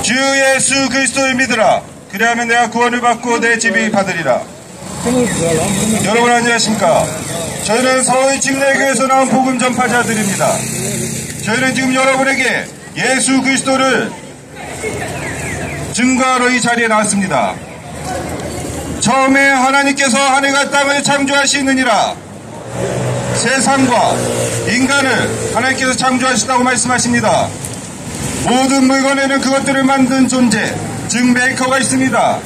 주 예수 그리스도를 믿으라. 그리하면 내가 구원을 받고 내 집이 받으리라. 여러분 안녕하십니까? 저희는 서울 침례교회에서 나온 복음 전파자들입니다. 저희는 지금 여러분에게 예수 그리스도를 증거하러 이 자리에 나왔습니다. 처음에 하나님께서 하늘과 땅을 창조하시느니라. 세상과 인간을 하나님께서 창조하시다고 말씀하십니다. 모든 물건에는 그것들을 만든 존재, 즉 메이커가 있습니다.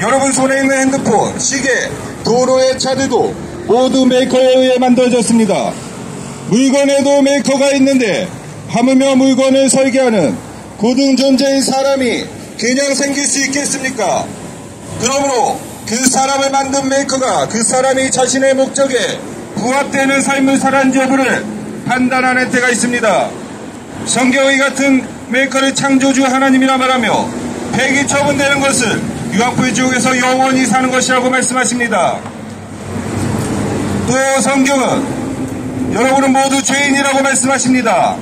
여러분 손에 있는 핸드폰, 시계, 도로의 차들도 모두 메이커에 의해 만들어졌습니다. 물건에도 메이커가 있는데 하물며 물건을 설계하는 고등 존재인 사람이 그냥 생길 수 있겠습니까? 그러므로 그 사람을 만든 메이커가 그 사람이 자신의 목적에 부합되는 삶을 살았는지 여부를 판단하는 때가 있습니다. 성경이 같은 메이커를 창조주 하나님이라 말하며 폐기 처분되는 것을 유황불 지옥에서 영원히 사는 것이라고 말씀하십니다. 또 성경은 여러분은 모두 죄인이라고 말씀하십니다.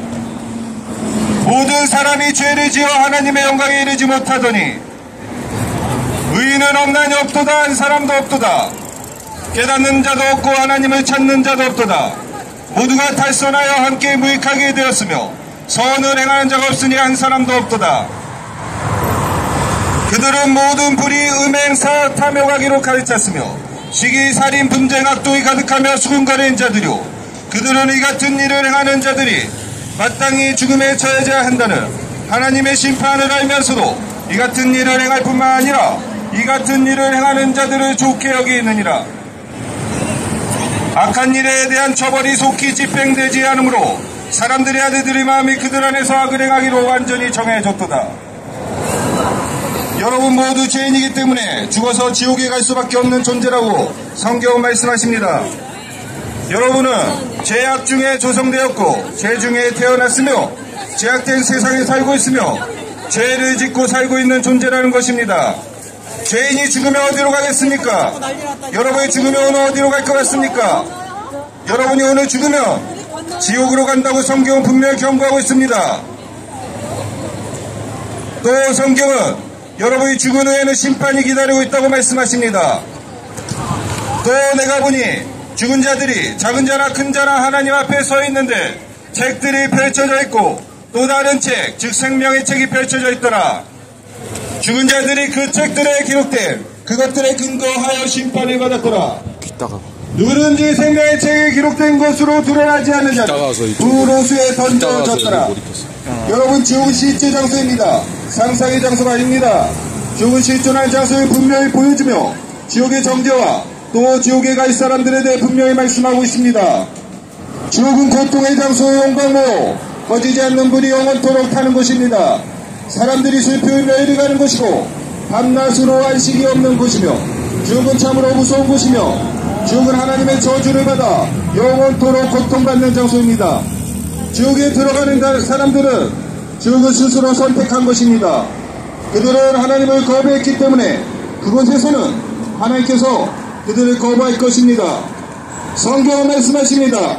모든 사람이 죄를 지어 하나님의 영광에 이르지 못하더니 의인은 없나니 없도다. 한 사람도 없도다. 깨닫는 자도 없고 하나님을 찾는 자도 없도다. 모두가 탈선하여 함께 무익하게 되었으며 선을 행하는 자가 없으니 한 사람도 없도다. 그들은 모든 불의, 음행, 사악, 탐욕하기로 가르쳤으며 시기, 살인, 분쟁, 악독이 가득하며 수군거리는 자들이요 그들은 이 같은 일을 행하는 자들이 마땅히 죽음에 처해져야 한다는 하나님의 심판을 알면서도 이 같은 일을 행할 뿐만 아니라 이 같은 일을 행하는 자들을 좋게 여기느니라. 악한 일에 대한 처벌이 속히 집행되지 않으므로 사람들의 아들들의 마음이 그들 안에서 악을 행하기로 완전히 정해졌도다. 여러분 모두 죄인이기 때문에 죽어서 지옥에 갈 수밖에 없는 존재라고 성경은 말씀하십니다. 여러분은 죄악 중에 조성되었고 죄 중에 태어났으며 죄악된 세상에 살고 있으며 죄를 짓고 살고 있는 존재라는 것입니다. 죄인이 죽으면 어디로 가겠습니까? 여러분이 죽으면 오늘 어디로 갈 것 같습니까? 여러분이 오늘 죽으면 지옥으로 간다고 성경은 분명히 경고하고 있습니다. 또 성경은 여러분이 죽은 후에는 심판이 기다리고 있다고 말씀하십니다. 또 내가 보니 죽은 자들이 작은 자나 큰 자나 하나님 앞에 서 있는데 책들이 펼쳐져 있고 또 다른 책, 즉 생명의 책이 펼쳐져 있더라. 죽은 자들이 그 책들에 기록된 그것들에 근거하여 심판을 받았더라. 누구든지 생명의 책에 기록된 것으로 드러나지 않는 자는 불호수에 던져졌더라. 여러분 지옥은 실제 장소입니다. 상상의 장소가 아닙니다. 지옥은 실존한 장소를 분명히 보여주며 지옥의 정죄와 또 지옥에 갈 사람들에 대해 분명히 말씀하고 있습니다. 지옥은 고통의 장소, 영광으로 꺼지지 않는 불이 영원토록 타는 곳입니다. 사람들이 슬피 울며 이르가는 곳이고 밤낮으로 안식이 없는 곳이며 지옥은 참으로 무서운 곳이며 지옥은 하나님의 저주를 받아 영원토록 고통받는 장소입니다. 지옥에 들어가는 사람들은 지옥을 스스로 선택한 것입니다. 그들은 하나님을 거부했기 때문에 그곳에서는 하나님께서 그들을 거부할 것입니다. 성경은 말씀하십니다.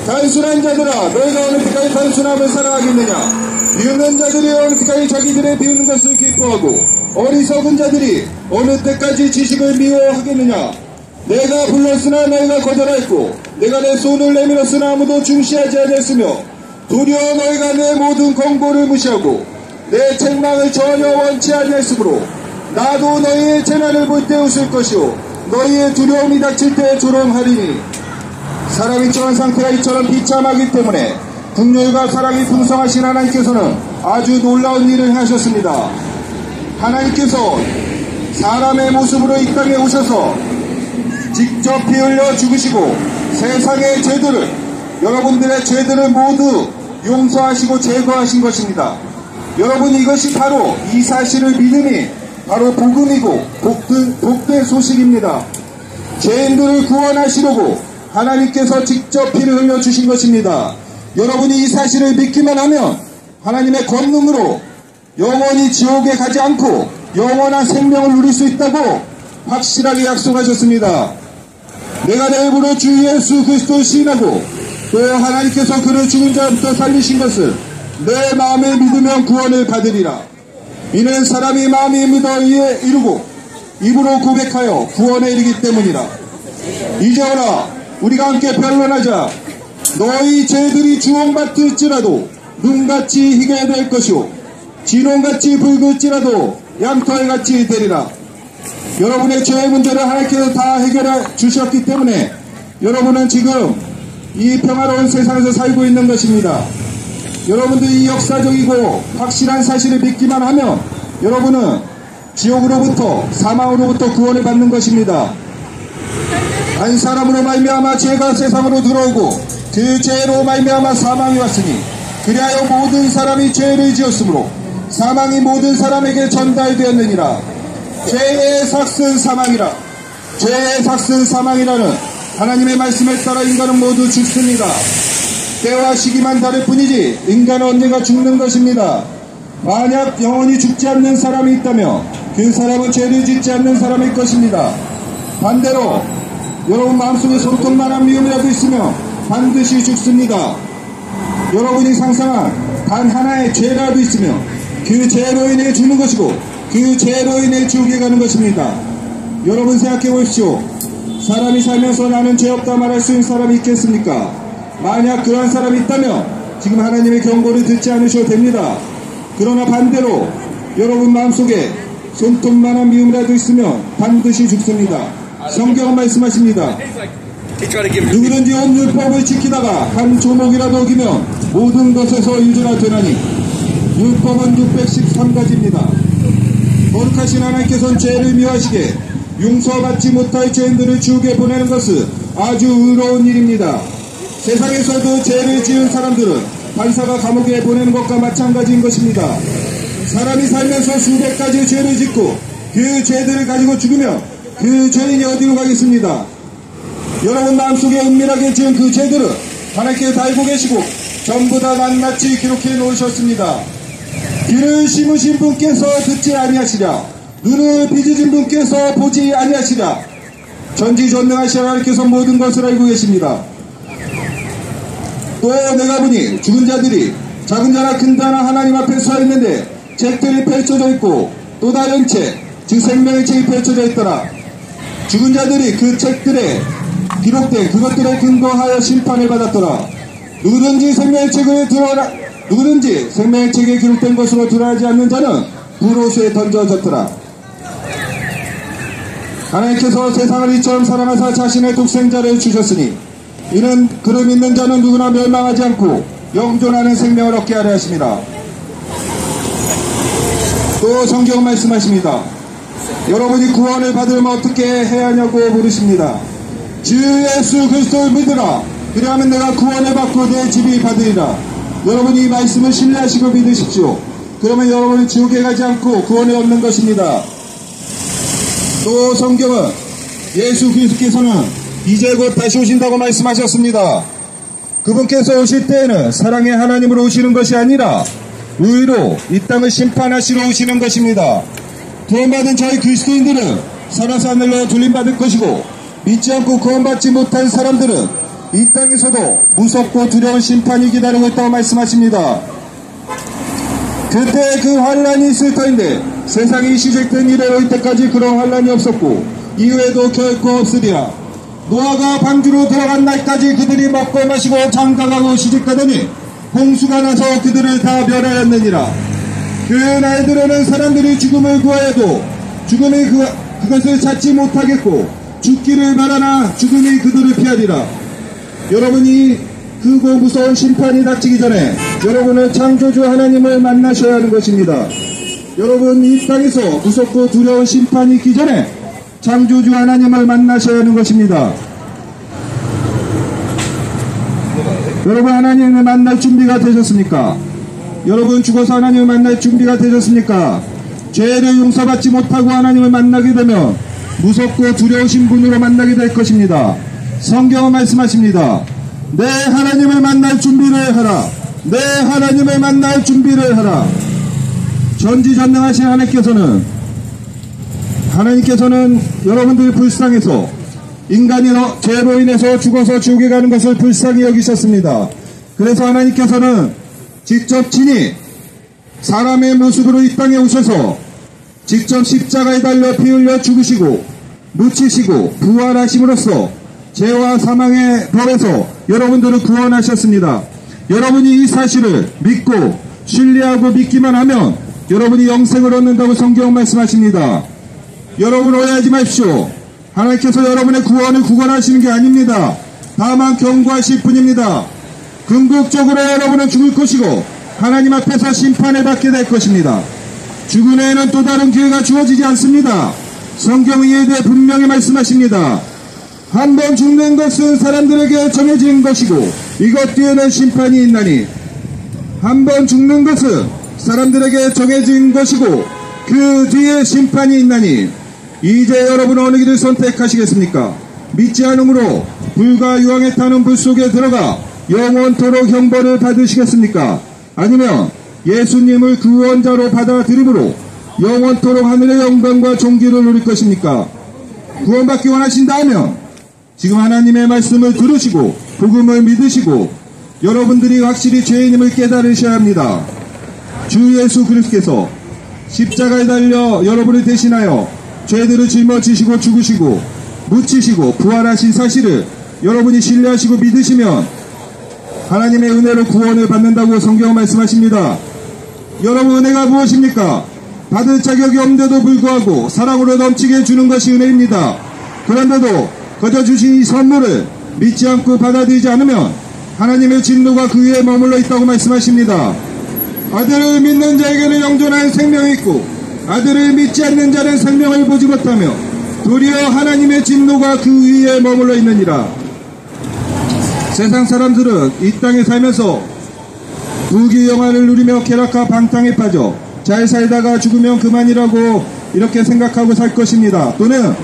단순한 자들아 너희가 어느 때까지 단순함을 사랑하겠느냐. 비웃는 자들이 어느 때까지 자기들의 비웃는 것을 기뻐하고 어리석은 자들이 어느 때까지 지식을 미워하겠느냐. 내가 불렀으나 너희가 거절하였고 내가 내 손을 내밀었으나 아무도 중시하지 않았으며 도리어 너희가 내 모든 권고를 무시하고 내 책망을 전혀 원치 아니했으므로 나도 너희의 재난을 볼 때 웃을 것이요 너희의 두려움이 닥칠 때 조롱하리니. 사람이 처한 상태가 이처럼 비참하기 때문에 긍휼과 사랑이 풍성하신 하나님께서는 아주 놀라운 일을 하셨습니다. 하나님께서 사람의 모습으로 이 땅에 오셔서 직접 피 흘려 죽으시고 세상의 죄들을 여러분들의 죄들을 모두 용서하시고 제거하신 것입니다. 여러분 이것이 바로 이 사실을 믿음이 바로 복음이고 복된 소식입니다. 죄인들을 구원하시려고 하나님께서 직접 피를 흘려주신 것입니다. 여러분이 이 사실을 믿기만 하면 하나님의 권능으로 영원히 지옥에 가지 않고 영원한 생명을 누릴 수 있다고 확실하게 약속하셨습니다. 내가 내 입으로 주 예수 그리스도를 시인하고 또 하나님께서 그를 죽은 자부터 살리신 것을 내 마음에 믿으면 구원을 받으리라. 이는 사람이 마음이 묻어 이에 이르고 입으로 고백하여 구원에 이르기 때문이라. 이제 오라 우리가 함께 변론하자. 너희 죄들이 주홍밭일지라도 눈같이 희게 될 것이요 진홍같이 붉을지라도 양털같이 되리라. 여러분의 죄의 문제를 하나님께서 다 해결해 주셨기 때문에 여러분은 지금 이 평화로운 세상에서 살고 있는 것입니다. 여러분들이 역사적이고 확실한 사실을 믿기만 하면 여러분은 지옥으로부터 사망으로부터 구원을 받는 것입니다. 한 사람으로 말미암아 죄가 세상으로 들어오고 그 죄로 말미암아 사망이 왔으니 그리하여 모든 사람이 죄를 지었으므로 사망이 모든 사람에게 전달되었느니라. 죄의 삭은 사망이라. 죄의 삭은 사망이라는 하나님의 말씀에 따라 인간은 모두 죽습니다. 때와 시기만 다를 뿐이지 인간은 언젠가 죽는 것입니다. 만약 영원히 죽지 않는 사람이 있다면 그 사람은 죄를 짓지 않는 사람일 것입니다. 반대로 여러분 마음속에 손톱만한 미움이라도 있으면 반드시 죽습니다. 여러분이 상상한 단 하나의 죄라도 있으면 그 죄로 인해 죽는 것이고 그 죄로 인해 지옥에 가는 것입니다. 여러분 생각해 보십시오. 사람이 살면서 나는 죄 없다 말할 수 있는 사람이 있겠습니까? 만약 그러한 사람이 있다면 지금 하나님의 경고를 듣지 않으셔도 됩니다. 그러나 반대로 여러분 마음속에 손톱만한 미움이라도 있으면 반드시 죽습니다. 성경은 말씀하십니다. 누구든지 온 율법을 지키다가 한 조목이라도 어기면 모든 것에서 유죄가 되나니 율법은 613가지입니다. 거룩하신 하나님께서는 죄를 미워하시게 용서받지 못할 죄인들을 지옥에 보내는 것은 아주 의로운 일입니다. 세상에서도 죄를 지은 사람들은 판사가 감옥에 보내는 것과 마찬가지인 것입니다. 사람이 살면서 수백 가지 죄를 짓고 그 죄들을 가지고 죽으면 그 죄인이 어디로 가겠습니다. 여러분 마음속에 은밀하게 지은 그 죄들은 하나님께 다 알고 계시고 전부 다 낱낱이 기록해 놓으셨습니다. 귀를 심으신 분께서 듣지 아니하시랴 눈을 빚으신 분께서 보지 아니하시랴. 전지전능하신 하나님께서 모든 것을 알고 계십니다. 또 내가 보니 죽은 자들이 작은 자나 큰 자나 하나님 앞에 서 있는데 책들이 펼쳐져 있고 또 다른 책, 즉 생명의 책이 펼쳐져 있더라. 죽은 자들이 그 책들에 기록된 그것들에 근거하여 심판을 받았더라. 누구든지 생명의 책에 기록된 것으로 드러나지 않는 자는 불호수에 던져졌더라. 하나님께서 세상을 이처럼 사랑하사 자신의 독생자를 주셨으니 이는 그를 믿는 자는 누구나 멸망하지 않고 영존하는 생명을 얻게 하려 하십니다. 또 성경 말씀하십니다. 여러분이 구원을 받으려면 어떻게 해야 하냐고 물으십니다. 주 예수 그리스도를 믿으라. 그리하면 내가 구원을 받고 내 집이 받으리라. 여러분이 이 말씀을 신뢰하시고 믿으십시오. 그러면 여러분은 지옥에 가지 않고 구원을 얻는 것입니다. 또 성경은 예수 그리스도께서는 이제 곧 다시 오신다고 말씀하셨습니다. 그분께서 오실 때에는 사랑의 하나님으로 오시는 것이 아니라 의로 이 땅을 심판하시러 오시는 것입니다. 구원받은 저희 그리스도인들은 살아서 하늘로 돌림받을 것이고 믿지 않고 구원받지 못한 사람들은 이 땅에서도 무섭고 두려운 심판이 기다리고 있다고 말씀하십니다. 그때 그 환란이 있을 터인데 세상이 시작된 이래로 이때까지 그런 환란이 없었고 이후에도 결코 없으리라. 노아가 방주로 들어간 날까지 그들이 먹고 마시고 장가가고 시집가더니 홍수가 나서 그들을 다 멸하였느니라. 그 날들에는 사람들이 죽음을 구하여도 죽음이 그것을 찾지 못하겠고 죽기를 바라나 죽음이 그들을 피하리라. 여러분이 크고 무서운 심판이 닥치기 전에 여러분은 창조주 하나님을 만나셔야 하는 것입니다. 여러분 이 땅에서 무섭고 두려운 심판이 있기 전에 창조주 하나님을 만나셔야 하는 것입니다. 여러분 하나님을 만날 준비가 되셨습니까? 여러분 죽어서 하나님을 만날 준비가 되셨습니까? 죄를 용서받지 못하고 하나님을 만나게 되면 무섭고 두려우신 분으로 만나게 될 것입니다. 성경은 말씀하십니다. 내 하나님을 만날 준비를 하라. 내 하나님을 만날 준비를 하라. 전지전능하신 하나님께서는 여러분들이 불쌍해서 인간이 죄로 인해서 죽어서 지옥에 가는 것을 불쌍히 여기셨습니다. 그래서 하나님께서는 직접 친히 사람의 모습으로 이 땅에 오셔서 직접 십자가에 달려 피 흘려 죽으시고 묻히시고 부활하심으로써 죄와 사망의 법에서 여러분들을 구원하셨습니다. 여러분이 이 사실을 믿고 신뢰하고 믿기만 하면 여러분이 영생을 얻는다고 성경은 말씀하십니다. 여러분 오해하지 마십시오. 하나님께서 여러분의 구원을 구원하시는 게 아닙니다. 다만 경고하실 뿐입니다. 궁극적으로 여러분은 죽을 것이고 하나님 앞에서 심판을 받게 될 것입니다. 죽은 후에는 또 다른 기회가 주어지지 않습니다. 성경은 이에 대해 분명히 말씀하십니다. 한 번 죽는 것은 사람들에게 정해진 것이고 이것 뒤에는 심판이 있나니, 한 번 죽는 것은 사람들에게 정해진 것이고 그 뒤에 심판이 있나니, 이제 여러분은 어느 길을 선택하시겠습니까? 믿지 않으므로 불과 유황에 타는 불 속에 들어가 영원토록 형벌을 받으시겠습니까? 아니면 예수님을 구원자로 받아들임으로 영원토록 하늘의 영광과 존귀를 누릴 것입니까? 구원받기 원하신다면 지금 하나님의 말씀을 들으시고 복음을 믿으시고 여러분들이 확실히 죄인임을 깨달으셔야 합니다. 주 예수 그리스도께서 십자가에 달려 여러분을 대신하여 죄들을 짊어지시고 죽으시고 묻히시고 부활하신 사실을 여러분이 신뢰하시고 믿으시면 하나님의 은혜로 구원을 받는다고 성경은 말씀하십니다. 여러분, 은혜가 무엇입니까? 받을 자격이 없는데도 불구하고 사랑으로 넘치게 주는 것이 은혜입니다. 그런데도 거저 주신 이 선물을 믿지 않고 받아들이지 않으면 하나님의 진노가 그 위에 머물러 있다고 말씀하십니다. 아들을 믿는 자에게는 영존한 생명이 있고 아들을 믿지 않는 자는 생명을 보지 못하며 도리어 하나님의 진노가 그 위에 머물러 있느니라. 세상 사람들은 이 땅에 살면서 부귀 영화를 누리며 쾌락과 방탕에 빠져 잘 살다가 죽으면 그만이라고 이렇게 생각하고 살 것입니다. 또는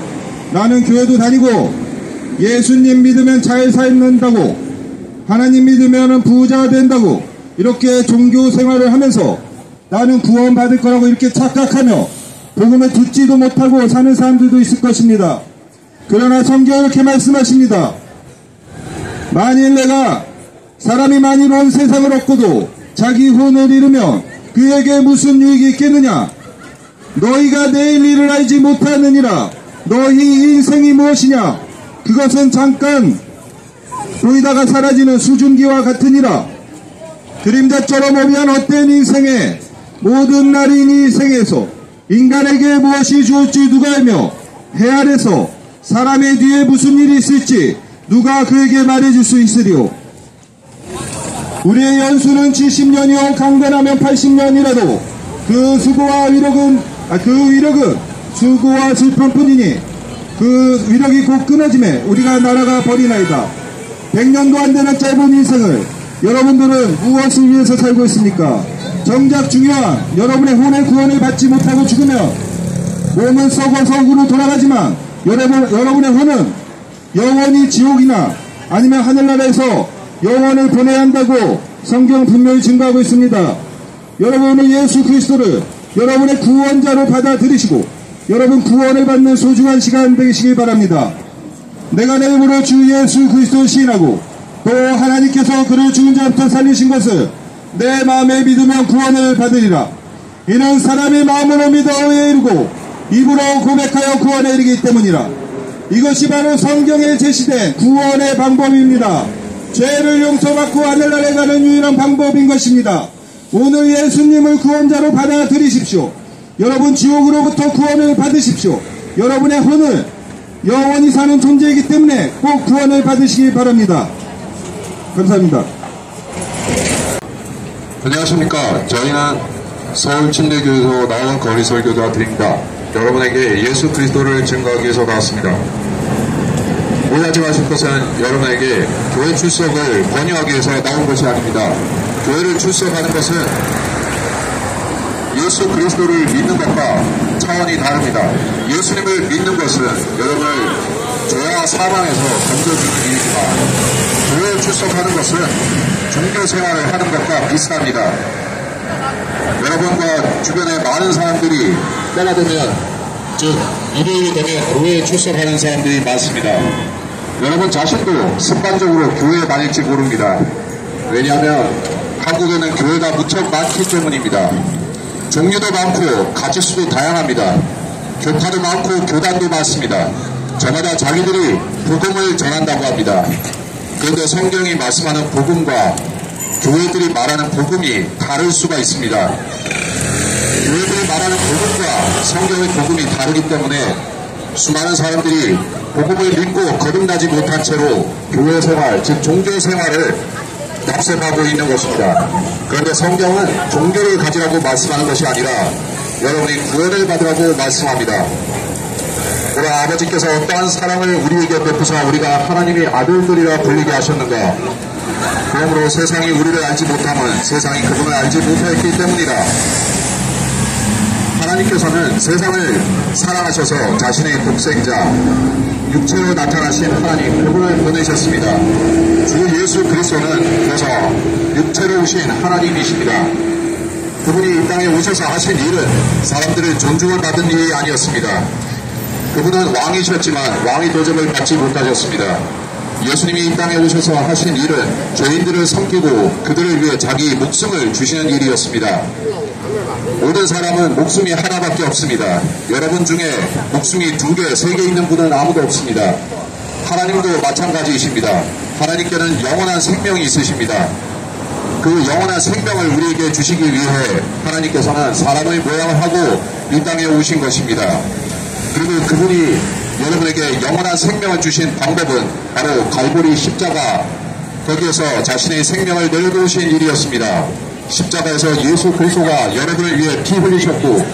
나는 교회도 다니고 예수님 믿으면 잘 살는다고, 하나님 믿으면 부자가 된다고, 이렇게 종교 생활을 하면서 나는 구원받을 거라고 이렇게 착각하며 복음을 듣지도 못하고 사는 사람들도 있을 것입니다. 그러나 성경은 이렇게 말씀하십니다. 만일 내가 사람이 만일 온 세상을 얻고도 자기 혼을 잃으면 그에게 무슨 유익이 있겠느냐? 너희가 내일 일을 알지 못하느니라. 너희 인생이 무엇이냐? 그것은 잠깐 보이다가 사라지는 수증기와 같으니라. 그림자처럼 오면 헛된 인생에 모든 날이 이 생에서 인간에게 무엇이 주었지 누가 알며 해 아래서 사람의 뒤에 무슨 일이 있을지 누가 그에게 말해줄 수 있으리요. 우리의 연수는 70년이요 강건하면 80년이라도 그 수고와 위력은 수고와 슬픔뿐이니 그 위력이 곧 끊어짐에 우리가 날아가 버리나이다. 100년도 안 되는 짧은 인생을 여러분들은 무엇을 위해서 살고 있습니까? 정작 중요한 여러분의 혼의 구원을 받지 못하고 죽으면 몸은 썩어서 흙으로 돌아가지만 여러분의 혼은 영원히 지옥이나 아니면 하늘나라에서 영원을 보내야 한다고 성경은 분명히 증거하고 있습니다. 여러분은 예수 그리스도를 여러분의 구원자로 받아들이시고 여러분 구원을 받는 소중한 시간 되시길 바랍니다. 내가 내 힘으로 주 예수 그리스도를 시인하고 또 하나님께서 그를 죽은 자부터 살리신 것을 내 마음에 믿으면 구원을 받으리라. 이는 사람의 마음으로 믿어 의에 이르고 입으로 고백하여 구원에 이르기 때문이라. 이것이 바로 성경에 제시된 구원의 방법입니다. 죄를 용서받고 하늘나라에 가는 유일한 방법인 것입니다. 오늘 예수님을 구원자로 받아들이십시오. 여러분 지옥으로부터 구원을 받으십시오. 여러분의 혼을 영원히 사는 존재이기 때문에 꼭 구원을 받으시기 바랍니다. 감사합니다. 안녕하십니까. 저희는 서울침례교에서 나온 거리 설교자 드립니다. 여러분에게 예수 그리스도를 증거하기 위해서 나왔습니다. 오해하지 마실 것은 여러분에게 교회 출석을 권유하기 위해서 나온 것이 아닙니다. 교회를 출석하는 것은 예수 그리스도를 믿는 것과 차원이 다릅니다. 예수님을 믿는 것은 여러분을 죄와 사망에서 건져주는 일이지만 교회에 출석하는 것은 종교 생활을 하는 것과 비슷합니다. 여러분과 주변에 많은 사람들이 때가 되면 즉 일요일이 되면 교회에 출석하는 사람들이 많습니다. 여러분 자신도 습관적으로 교회에 다닐지 모릅니다. 왜냐하면 한국에는 교회가 무척 많기 때문입니다. 종류도 많고 가짓수도 다양합니다. 교파도 많고 교단도 많습니다. 저마다 자기들이 복음을 전한다고 합니다. 그런데 성경이 말씀하는 복음과 교회들이 말하는 복음이 다를 수가 있습니다. 교회들이 말하는 복음과 성경의 복음이 다르기 때문에 수많은 사람들이 복음을 믿고 거듭나지 못한 채로 교회 생활, 즉 종교 생활을 답습하고 있는 것입니다. 그런데 성경은 종교를 가지라고 말씀하는 것이 아니라 여러분이 구원을 받으라고 말씀합니다. 우리 아버지께서 어떠한 사랑을 우리에게 베푸사 우리가 하나님의 아들들이라 불리게 하셨는가? 그러므로 세상이 우리를 알지 못하면 세상이 그분을 알지 못하였기 때문이라. 하나님께서는 세상을 사랑하셔서 자신의 독생자 육체로 나타나신 하나님 그분을 보내셨습니다. 주 예수 그리스도는 그래서 육체로 오신 하나님이십니다. 그분이 이 땅에 오셔서 하신 일은 사람들을 존중을 받은 일이 아니었습니다. 그분은 왕이셨지만 왕의 대접을 받지 못하셨습니다. 예수님이 이 땅에 오셔서 하신 일은 죄인들을 섬기고 그들을 위해 자기 목숨을 주시는 일이었습니다. 모든 사람은 목숨이 하나밖에 없습니다. 여러분 중에 목숨이 2개, 3개 있는 분은 아무도 없습니다. 하나님도 마찬가지이십니다. 하나님께는 영원한 생명이 있으십니다. 그 영원한 생명을 우리에게 주시기 위해 하나님께서는 사람의 모양을 하고 이 땅에 오신 것입니다. 그리고 그분이 여러분에게 영원한 생명을 주신 방법은 바로 갈보리 십자가, 거기에서 자신의 생명을 내려놓으신 일이었습니다. 십자가에서 예수 그리스도가 여러분을 위해 피 흘리셨고,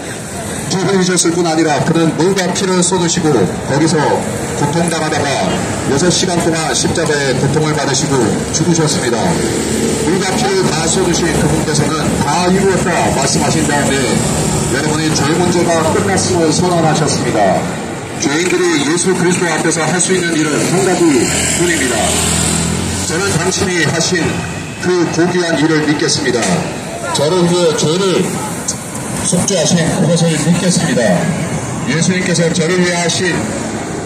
피 흘리셨을 뿐 아니라 그는 물과 피를 쏟으시고 거기서 고통당하다가 6시간 동안 십자가에 고통을 받으시고 죽으셨습니다. 물과 피를 다 쏟으신 그분께서는 다 이루었다 말씀하신 다음에 여러분의 죄 문제가 끝났음을 선언하셨습니다. 죄인들이 예수 그리스도 앞에서 할 수 있는 일은 한 가지 뿐입니다. 저는 당신이 하신 그 고귀한 일을 믿겠습니다. 저를 위해 죄를 속죄하신 그것을 믿겠습니다. 예수님께서 저를 위해 하신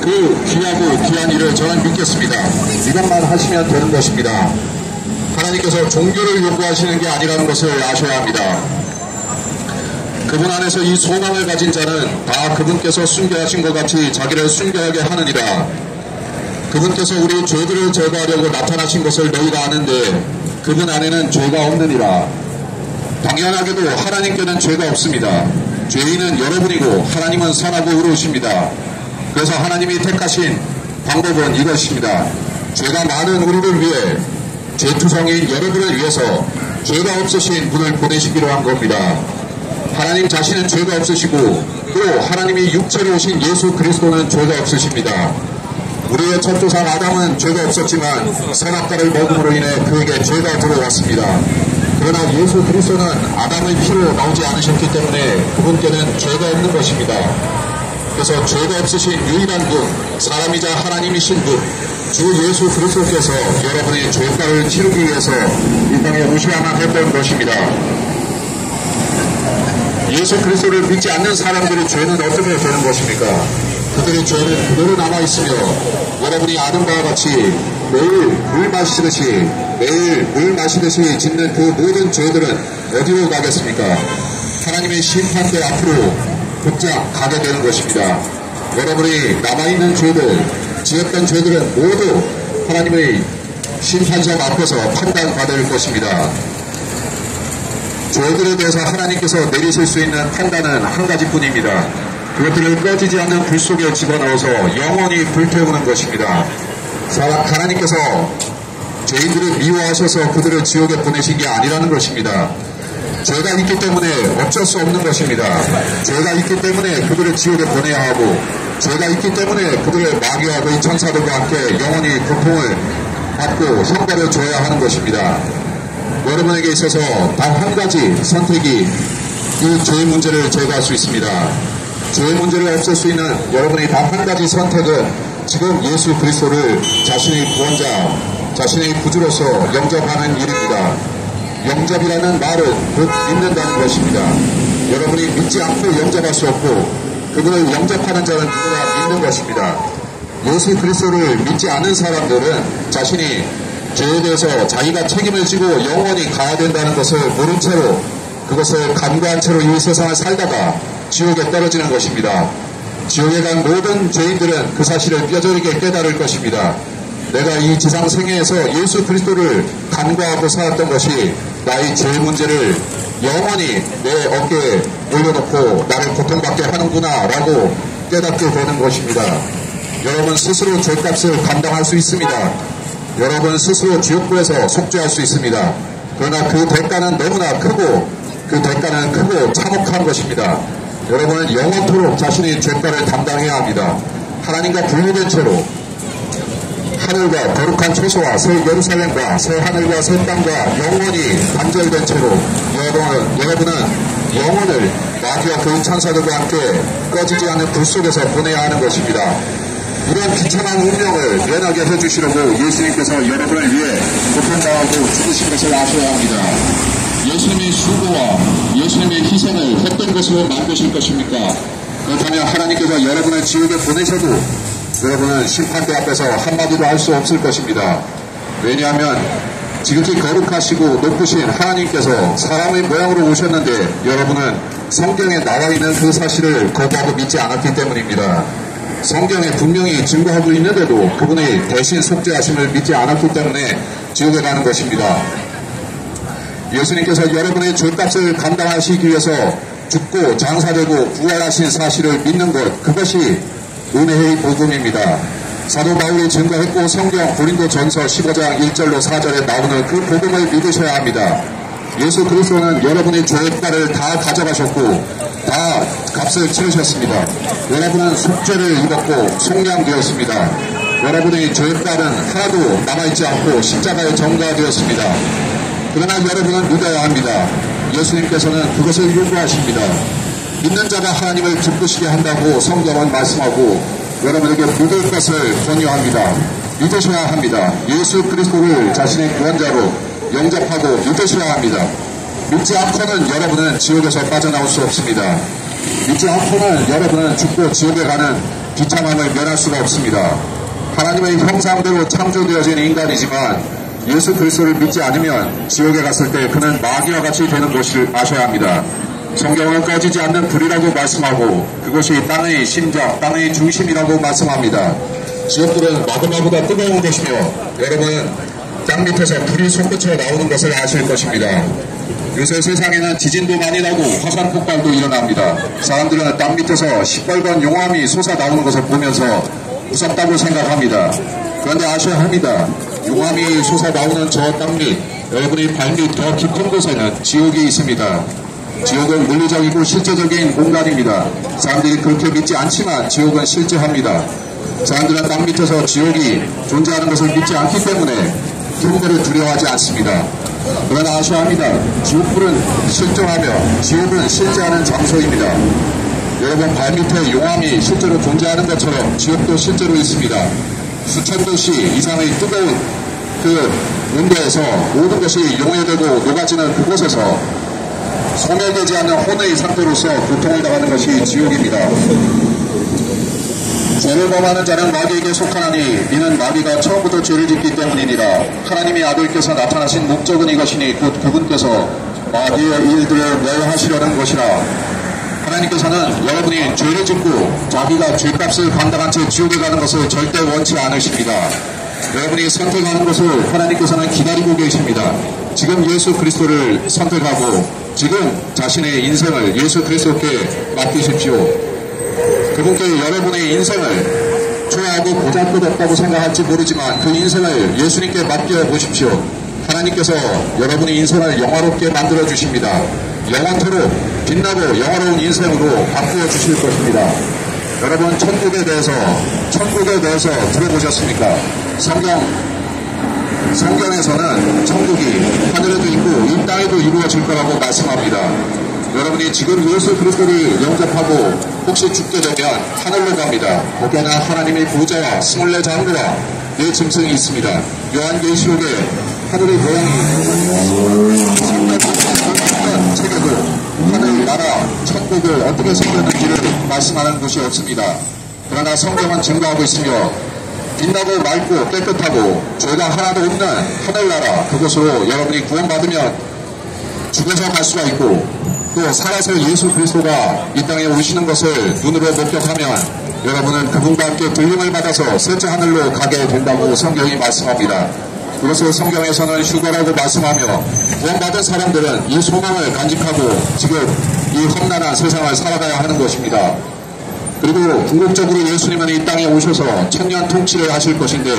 그 귀하고 귀한 일을 저는 믿겠습니다. 이것만 하시면 되는 것입니다. 하나님께서 종교를 요구하시는 게 아니라는 것을 아셔야 합니다. 그분 안에서 이 소망을 가진 자는 다 그분께서 순교하신 것 같이 자기를 순교하게 하느니라. 그분께서 우리 죄들을 제거하려고 나타나신 것을 너희가 아는데 그분 안에는 죄가 없느니라. 당연하게도 하나님께는 죄가 없습니다. 죄인은 여러분이고 하나님은 선하고 의로우십니다. 그래서 하나님이 택하신 방법은 이것입니다. 죄가 많은 우리를 위해 죄투성인 여러분을 위해서 죄가 없으신 분을 보내시기로 한 겁니다. 하나님 자신은 죄가 없으시고 또 하나님이 육체로 오신 예수 그리스도는 죄가 없으십니다. 우리의 첫 조상 아담은 죄가 없었지만 선악과를 먹음으로 인해 그에게 죄가 들어왔습니다. 그러나 예수 그리스도는 아담의 피로 나오지 않으셨기 때문에 그분께는 죄가 없는 것입니다. 그래서 죄가 없으신 유일한 분, 사람이자 하나님이신 분, 주 예수 그리스도께서 여러분의 죄가를 치르기 위해서 이 땅에 오셔야만 했던 것입니다. 예수 그리스도를 믿지 않는 사람들의 죄는 어떻게 되는 것입니까? 그들의 죄는 그대로 남아있으며 여러분이 아는 바와 같이 매일 물 마시듯이 짓는 그 모든 죄들은 어디로 가겠습니까? 하나님의 심판대 앞으로 곧장 가게 되는 것입니다. 여러분이 남아있는 죄들, 지었던 죄들은 모두 하나님의 심판석 앞에서 판단받을 것입니다. 죄들에 대해서 하나님께서 내리실 수 있는 판단은 한 가지뿐입니다. 그것들을 꺼지지 않는 불 속에 집어넣어서 영원히 불태우는 것입니다. 하나님께서 죄인들을 미워하셔서 그들을 지옥에 보내신 게 아니라는 것입니다. 죄가 있기 때문에 어쩔 수 없는 것입니다. 죄가 있기 때문에 그들을 지옥에 보내야 하고 죄가 있기 때문에 그들을 마귀와 그의 천사들과 함께 영원히 고통을 받고 형벌을 줘야 하는 것입니다. 여러분에게 있어서 단 한 가지 선택이 이 죄의 문제를 제거할 수 있습니다. 죄의 문제를 없앨 수 있는 여러분의 단 한 가지 선택은 지금 예수 그리스도를 자신의 구원자, 자신의 구주로서 영접하는 일입니다. 영접이라는 말은 곧 믿는다는 것입니다. 여러분이 믿지 않고 영접할 수 없고 그분을 영접하는 자는 누구나 믿는 것입니다. 예수 그리스도를 믿지 않는 사람들은 자신이 죄에 대해서 자기가 책임을 지고 영원히 가야 된다는 것을 모른 채로 그것을 간과한 채로 이 세상을 살다가 지옥에 떨어지는 것입니다. 지옥에 간 모든 죄인들은 그 사실을 뼈저리게 깨달을 것입니다. 내가 이 지상 생애에서 예수 그리스도를 간과하고 살았던 것이 나의 죄 문제를 영원히 내 어깨에 올려놓고 나를 고통받게 하는구나 라고 깨닫게 되는 것입니다. 여러분 스스로 죄값을 감당할 수 있습니다. 여러분 스스로 지옥불에서 속죄할 수 있습니다. 그러나 그 대가는 너무나 크고 그 대가는 크고 참혹한 것입니다. 여러분은 영원토록 자신의 죄가를 담당해야 합니다. 하나님과 분리된 채로 하늘과 거룩한 초소와 새 예루살렘과 새 하늘과 새 땅과 영원히 단절된 채로 여러분은 영혼을 마귀와 그 천사들과 함께 꺼지지 않는 불 속에서 보내야 하는 것입니다. 이런 비참한 운명을 면하게 해주시려고 예수님께서 여러분을 위해 고통당하고 죽으신 것을 아셔야 합니다. 예수님의 수고와 예수님의 희생을 헛된 것으로 만드실 것입니까? 그렇다면 하나님께서 여러분을 지옥에 보내셔도 여러분은 심판대 앞에서 한마디도 할 수 없을 것입니다. 왜냐하면 지극히 거룩하시고 높으신 하나님께서 사람의 모양으로 오셨는데 여러분은 성경에 나와 있는 그 사실을 거부하고 믿지 않았기 때문입니다. 성경에 분명히 증거하고 있는데도 그분이 대신 속죄하심을 믿지 않았기 때문에 지옥에 가는 것입니다. 예수님께서 여러분의 죄값을 감당하시기 위해서 죽고 장사되고 부활하신 사실을 믿는 것, 그것이 은혜의 복음입니다. 사도 바울이 증거했고 성경 고린도전서 15장 1절로 4절에 나오는 그 복음을 믿으셔야 합니다. 예수 그리스도는 여러분의 죄값을 다 가져가셨고 다 값을 치르셨습니다. 여러분은 속죄를 입었고 속량되었습니다. 여러분의 죄값은 하나도 남아있지 않고 십자가에 전가되었습니다. 그러나 여러분은 믿어야 합니다. 예수님께서는 그것을 요구하십니다. 믿는 자가 하나님을 기쁘시게 한다고 성경은 말씀하고 여러분에게 믿을 것을 권유합니다. 믿으셔야 합니다. 예수 그리스도를 자신의 구원자로 영접하고 믿으셔야 합니다. 믿지 않고는 여러분은 지옥에서 빠져나올 수 없습니다. 믿지 않고는 여러분은 죽고 지옥에 가는 비참함을 면할 수가 없습니다. 하나님의 형상대로 창조되어진 인간이지만 예수 그리스도를 믿지 않으면 지옥에 갔을 때 그는 마귀와 같이 되는 것을 아셔야 합니다. 성경은 꺼지지 않는 불이라고 말씀하고 그것이 땅의 심장, 땅의 중심이라고 말씀합니다. 지옥불은 마그마보다 뜨거운 것이며 여러분은 땅 밑에서 불이 솟구쳐 나오는 것을 아실 것입니다. 요새 세상에는 지진도 많이 나고 화산 폭발도 일어납니다. 사람들은 땅 밑에서 시뻘건 용암이 솟아 나오는 것을 보면서 무섭다고 생각합니다. 그런데 아셔야 합니다. 용암이 솟아 나오는 저 땅 밑, 여러분의 발밑 더 깊은 곳에는 지옥이 있습니다. 지옥은 물리적이고 실제적인 공간입니다. 사람들이 그렇게 믿지 않지만 지옥은 실제합니다. 사람들은 땅 밑에서 지옥이 존재하는 것을 믿지 않기 때문에 그분들을 두려워하지 않습니다. 그러나 아셔야 합니다. 지옥불은 실존하며 지옥은 실제하는 장소입니다. 여러분 발밑에 용암이 실제로 존재하는 것처럼 지옥도 실제로 있습니다. 수천 도시 이상의 뜨거운 그 온도에서 모든 것이 용해되고 녹아지는 그곳에서 소멸되지 않는 혼의 상태로서 고통을 당하는 것이 지옥입니다. 죄를 범하는 자는 마귀에게 속하나니 이는 마귀가 처음부터 죄를 짓기 때문이니라. 하나님의 아들께서 나타나신 목적은 이것이니 곧 그분께서 마귀의 일들을 멸하시려는 것이라. 하나님께서는 여러분이 죄를 짓고 자기가 죄값을 감당한 채 지옥에 가는 것을 절대 원치 않으십니다. 여러분이 선택하는 것을 하나님께서는 기다리고 계십니다. 지금 예수 그리스도를 선택하고 지금 자신의 인생을 예수 그리스도께 맡기십시오. 그분께 여러분의 인생을 좋아하고 보잘것없다고 생각할지 모르지만 그 인생을 예수님께 맡겨보십시오. 하나님께서 여러분의 인생을 영화롭게 만들어주십니다. 영원토록 빛나고 영화로운 인생으로 바꾸어 주실 것입니다. 여러분 천국에 대해서 들어보셨습니까? 성경에서는 천국이 하늘에도 있고 이 땅에도 이루어질 거라고 말씀합니다. 여러분이 지금 예수 그리스도를 영접하고 혹시 죽게 되면 하늘로 갑니다. 거기에는 하나님의 보좌와 24장로와 네 짐승이 있습니다. 요한계시록에 하늘의 모양이 책에도 하늘나라 천국을 어떻게 생겼는지를 말씀하는 것이 없습니다. 그러나 성경은 증거하고 있으며 빛나고 맑고 깨끗하고 죄가 하나도 없는 하늘나라 그곳으로 여러분이 구원받으면 죽어서 갈 수가 있고 또 살아서 예수 그리스도가 이 땅에 오시는 것을 눈으로 목격하면 여러분은 그분과 함께 불림을 받아서 셋째 하늘로 가게 된다고 성경이 말씀합니다. 그것을 성경에서는 휴거라고 말씀하며 구원받은 사람들은 이 소망을 간직하고 지금 이 험난한 세상을 살아가야 하는 것입니다. 그리고 궁극적으로 예수님은 이 땅에 오셔서 천년 통치를 하실 것인데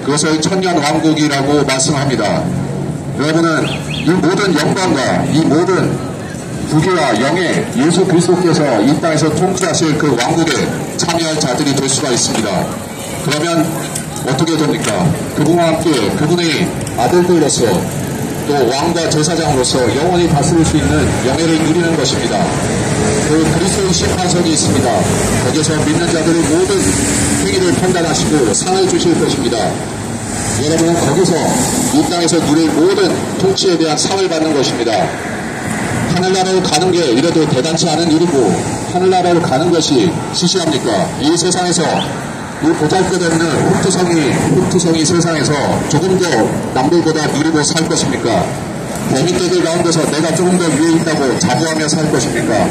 그것을 천년 왕국이라고 말씀합니다. 여러분은 이 모든 영광과 이 모든 부귀와 영예 예수 그리스도께서 이 땅에서 통치하실 그 왕국에 참여할 자들이 될 수가 있습니다. 그러면 어떻게 됩니까? 그분과 함께 그분의 아들들로서 또 왕과 제사장으로서 영원히 다스릴 수 있는 영예를 누리는 것입니다. 그 그리스도의 심판석이 있습니다. 거기서 믿는 자들의 모든 행위를 판단하시고 상을 주실 것입니다. 여러분은 거기서 이 땅에서 누릴 모든 통치에 대한 상을 받는 것입니다. 하늘나라로 가는 게 이래도 대단치 않은 일이고 하늘나라로 가는 것이 시시합니까? 이 세상에서 이 보잘것없는 흙투성이 세상에서 조금 더 남들보다 누리고 살 것입니까? 대민떼들 가운데서 내가 조금 더 위에 있다고 자부하며 살 것입니까?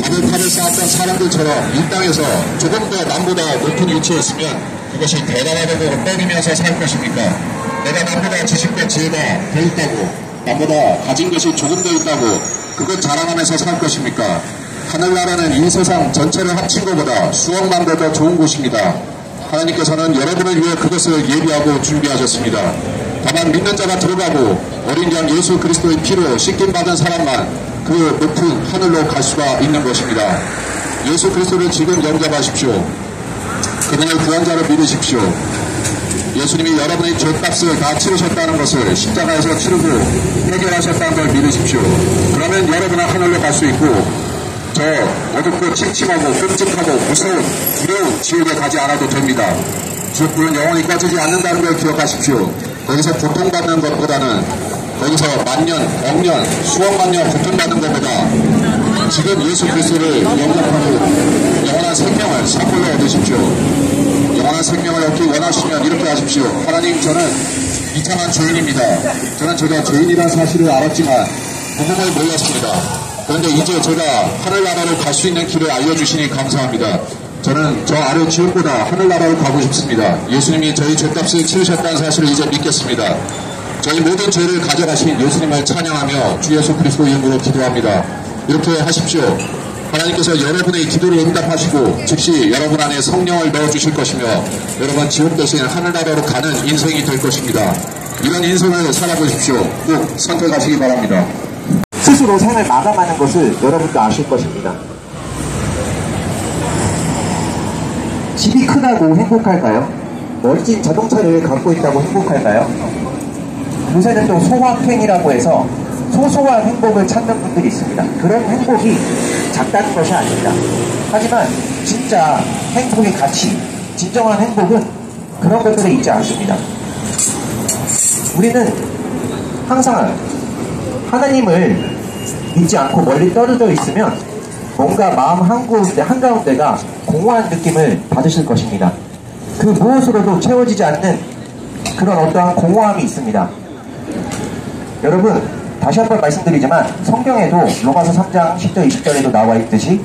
바벨탑을 쌓았던 사람들처럼 이 땅에서 조금 더 남보다 높은 위치에 있으면 그것이 대단하다고 떠들면서 살 것입니까? 내가 남보다 지식과 지혜가 더 있다고 남보다 가진 것이 조금 더 있다고 그것 자랑하면서 살 것입니까? 하늘나라는 이 세상 전체를 합친 것보다 수억만 배 더 좋은 곳입니다. 하나님께서는 여러분을 위해 그것을 예비하고 준비하셨습니다. 다만 믿는 자가 들어가고 어린 양 예수 그리스도의 피로 씻김받은 사람만 그 높은 하늘로 갈 수가 있는 것입니다. 예수 그리스도를 지금 영접하십시오. 그분을 구원자로 믿으십시오. 예수님이 여러분의 죄값을 다 치르셨다는 것을 십자가에서 치르고 해결하셨다는 걸 믿으십시오. 그러면 여러분은 하늘로 갈 수 있고 저 어둡고 침침하고 끔찍하고 무서운 두려운 지옥에 가지 않아도 됩니다. 지옥불은 영원히 꺼지지 않는다는 걸 기억하십시오. 거기서 고통받는 것보다는 거기서 만년, 억년, 수억만 년 고통받는 것보다 지금 예수 그리스도를 영접하고 영원한 생명을 선물로 얻으십시오. 영원한 생명을 얻기 원하시면 이렇게 하십시오. 하나님, 저는 비참한 죄인입니다. 저는 제가 죄인이라는 사실을 알았지만 복음을 몰랐습니다. 그런데 이제 제가 하늘나라로 갈 수 있는 길을 알려주시니 감사합니다. 저는 저 아래 지옥보다 하늘나라로 가고 싶습니다. 예수님이 저희 죄값을 치르셨다는 사실을 이제 믿겠습니다. 저희 모든 죄를 가져가신 예수님을 찬양하며 주 예수 그리스도 이름으로 기도합니다. 이렇게 하십시오. 하나님께서 여러분의 기도를 응답하시고 즉시 여러분 안에 성령을 넣어주실 것이며 여러분 지옥 대신 하늘나라로 가는 인생이 될 것입니다. 이런 인생을 살아보십시오. 꼭 선택하시기 바랍니다. 스스로 생을 마감하는 것을 여러분도 아실 것입니다. 집이 크다고 행복할까요? 멋진 자동차를 갖고 있다고 행복할까요? 요새는 또 소확행이라고 해서 소소한 행복을 찾는 분들이 있습니다. 그런 행복이 작다는 것이 아닙니다. 하지만 진짜 행복의 가치, 진정한 행복은 그런 것들에 있지 않습니다. 우리는 항상 하나님을 믿지 않고 멀리 떨어져 있으면 뭔가 마음 한가운데가 공허한 느낌을 받으실 것입니다. 그 무엇으로도 채워지지 않는 그런 어떠한 공허함이 있습니다. 여러분, 다시 한번 말씀드리지만 성경에도 로마서 3장 10절 20절에도 나와 있듯이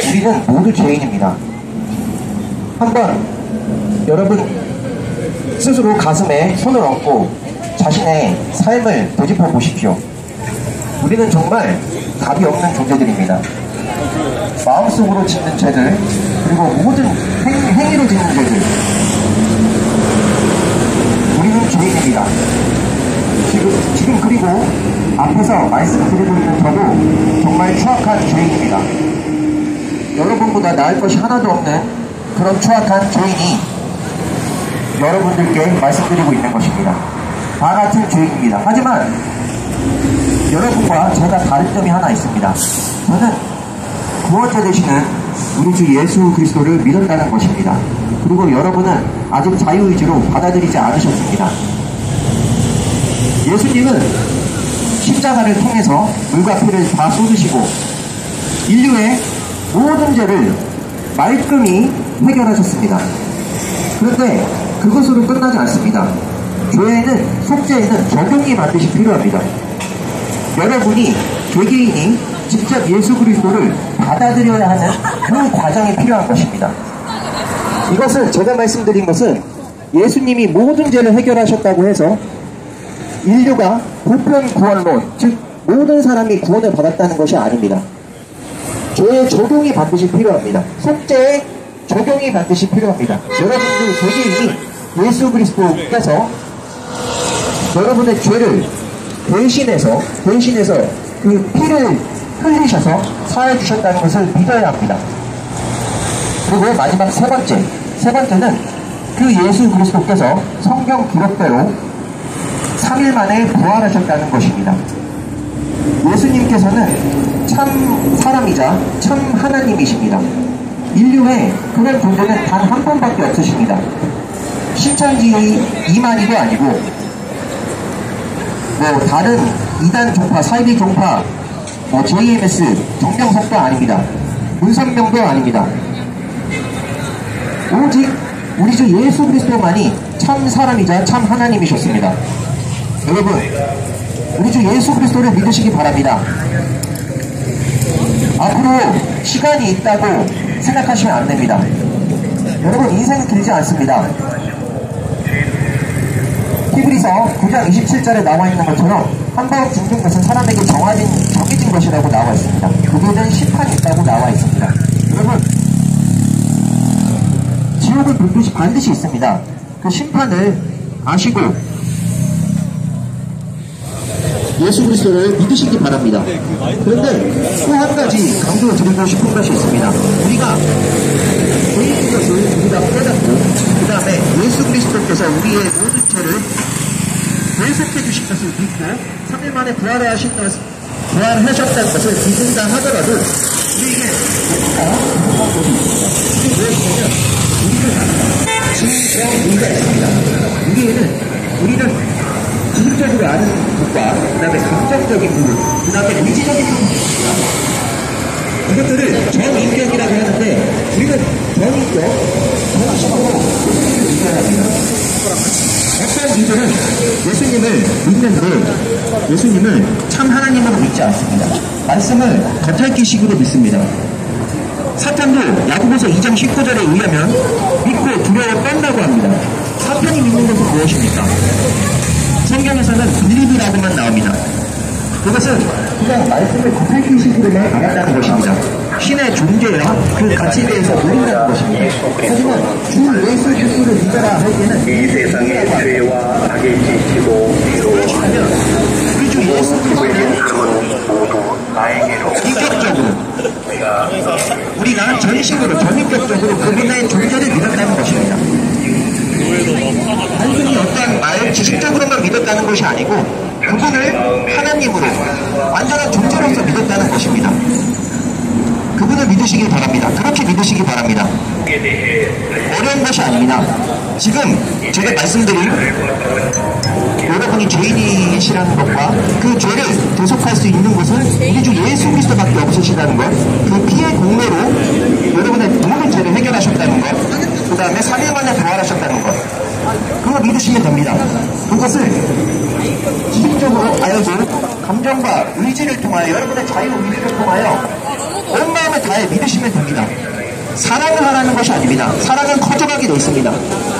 우리는 모두 죄인입니다. 한번 여러분 스스로 가슴에 손을 얹고 자신의 삶을 되짚어 보십시오. 우리는 정말 답이 없는 존재들입니다. 마음속으로 짓는 죄들, 그리고 모든 행위로 짓는 죄들, 우리는 죄인입니다. 지금 그리고 앞에서 말씀드리고 있는 저도 정말 추악한 죄인입니다. 여러분보다 나을 것이 하나도 없는 그런 추악한 죄인이 여러분들께 말씀드리고 있는 것입니다. 다 같은 죄인입니다. 하지만 여러분과 제가 다른 점이 하나 있습니다. 저는 구원자 되시는 우리 주 예수 그리스도를 믿었다는 것입니다. 그리고 여러분은 아직 자유의지로 받아들이지 않으셨습니다. 예수님은 십자가를 통해서 물과 피를 다 쏟으시고 인류의 모든 죄를 말끔히 해결하셨습니다. 그런데 그것으로 끝나지 않습니다. 속죄에는 적용이 반드시 필요합니다. 여러분이 개개인이 직접 예수 그리스도를 받아들여야 하는 그 과정이 필요한 것입니다. 이것은 제가 말씀드린 것은 예수님이 모든 죄를 해결하셨다고 해서 인류가 보편 구원론, 즉 모든 사람이 구원을 받았다는 것이 아닙니다. 죄의 적용이 반드시 필요합니다. 속죄의 적용이 반드시 필요합니다. 여러분들 개개인이 예수 그리스도께서 여러분의 죄를 대신해서 그 피를 흘리셔서 사해 주셨다는 것을 믿어야 합니다. 그리고 마지막 세 번째는 그 예수 그리스도께서 성경 기록대로 3일 만에 부활하셨다는 것입니다. 예수님께서는 참 사람이자 참 하나님이십니다. 인류에 그런 존재는 단 한 번밖에 없으십니다. 신천지 이만희도 아니고 다른 이단 종파, 사이비 종파, JMS, 정명석도 아닙니다. 문선명도 아닙니다. 오직 우리 주 예수 그리스도만이 참 사람이자 참 하나님이셨습니다. 여러분, 우리 주 예수 그리스도를 믿으시기 바랍니다. 앞으로 시간이 있다고 생각하시면 안 됩니다. 여러분, 인생은 길지 않습니다. 히브리서 9장 27절에 나와 있는 것처럼 한 번 죽는 것은 사람에게 정해진 것이라고 나와 있습니다. 그들은 심판이 있다고 나와 있습니다. 여러분, 지옥은 반드시 있습니다. 그 심판을 아시고 예수 그리스도를 믿으시기 바랍니다. 그런데 또 한 가지 강조드리고 싶은 것이 있습니다. 우리가 개인의 것을 우리가 깨닫고 그 다음에 예수 그리스도께서 우리의 모든 죄를 대속해 주신 것을 믿고 3일 만에 부활하셨다는 것을 믿는다 하더라도 우리에게 부족한 것이 있습니다. 이게 무엇이냐면 우리는 진정의가 있습니다. 우리는 기술적으로 아는 것과 그 다음에 감정적인 부분, 그 다음에 의지적인 부분이 있습니다. 이것들을 정인격이라고 하는데 우리는 정인격, 정식으로 예수님을 믿어야 합니다. 어떤 이들은 예수님을 믿는데 예수님을 참 하나님으로 믿지 않습니다. 말씀을 겉핥기식으로 믿습니다. 사탄도 야고보서 2장 19절에 의하면 믿고 두려워 떤다고 합니다. 사탄이 믿는 것은 무엇입니까? 성경에서는 빌리브라고만 나옵니다. 그것은 그냥 말씀을 겉핥기식으로만 알았다는 것입니다. 신의 존재와 그 가치에 대해서 모른다는 것입니다. 하지만 주 예수 그리스도를 믿어라 할 때는 이 세상의 죄와 악에 지치고 무엇이냐면 우리 주 예수 그리스도를 모두 나에게로 인격적으로 우리가 전인격적으로 그분의 존재를 믿었다는 것입니다. 단순히 어떠한 지식적으로만 믿었다는 것이 아니고 그분을 하나님으로 완전한 존재로서 믿었다는 것입니다. 그분을 믿으시기 바랍니다. 그렇게 믿으시기 바랍니다. 어려운 것이 아닙니다. 지금 제가 말씀드린 여러분이 죄인이시라는 것과 그 죄를 대속할 수 있는 것은 우리 주 예수 그리스도밖에 없으시다는 것, 그 피의 공로로 여러분의 모든 죄를 해결하셨다는 것, 그 다음에 3일 만에 부활하셨다는 것, 그거 믿으시면 됩니다. 그것을 지식적으로 알고 감정과 의지를 통하여 여러분의 자유 의지를 통하여 온 마음을 다해 믿으시면 됩니다. 사랑을 하라는 것이 아닙니다. 사랑은 커져가게 되어 있습니다.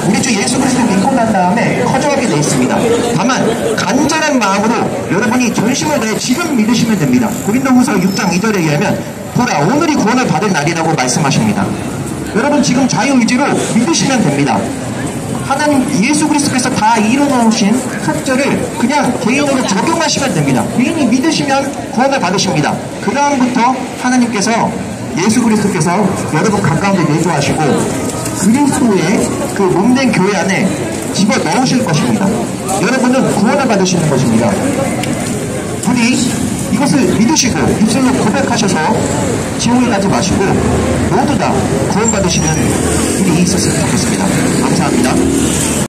우리 주 예수 그리스도 믿고 난 다음에 커져가게 되어 있습니다. 다만 간절한 마음으로 여러분이 전심을 다해 지금 믿으시면 됩니다. 고린도후서 6장 2절에 의하면 보라 오늘이 구원을 받을 날이라고 말씀하십니다. 여러분 지금 자유의지로 믿으시면 됩니다. 하나님 예수 그리스도께서 다 이루어놓으신 속죄를 그냥 개인으로 적용하시면 됩니다. 개인이 믿으시면 구원을 받으십니다. 그 다음부터 하나님께서 예수 그리스도께서 여러분 가까운데 내주하시고 그리스도의 그 몸된 교회 안에 집어넣으실 것입니다. 여러분은 구원을 받으시는 것입니다. 우리 이것을 믿으시고 입술로 고백하셔서 지옥에 가지 마시고 모두 다 구원받으시는 일이 있었으면 좋겠습니다. 감사합니다.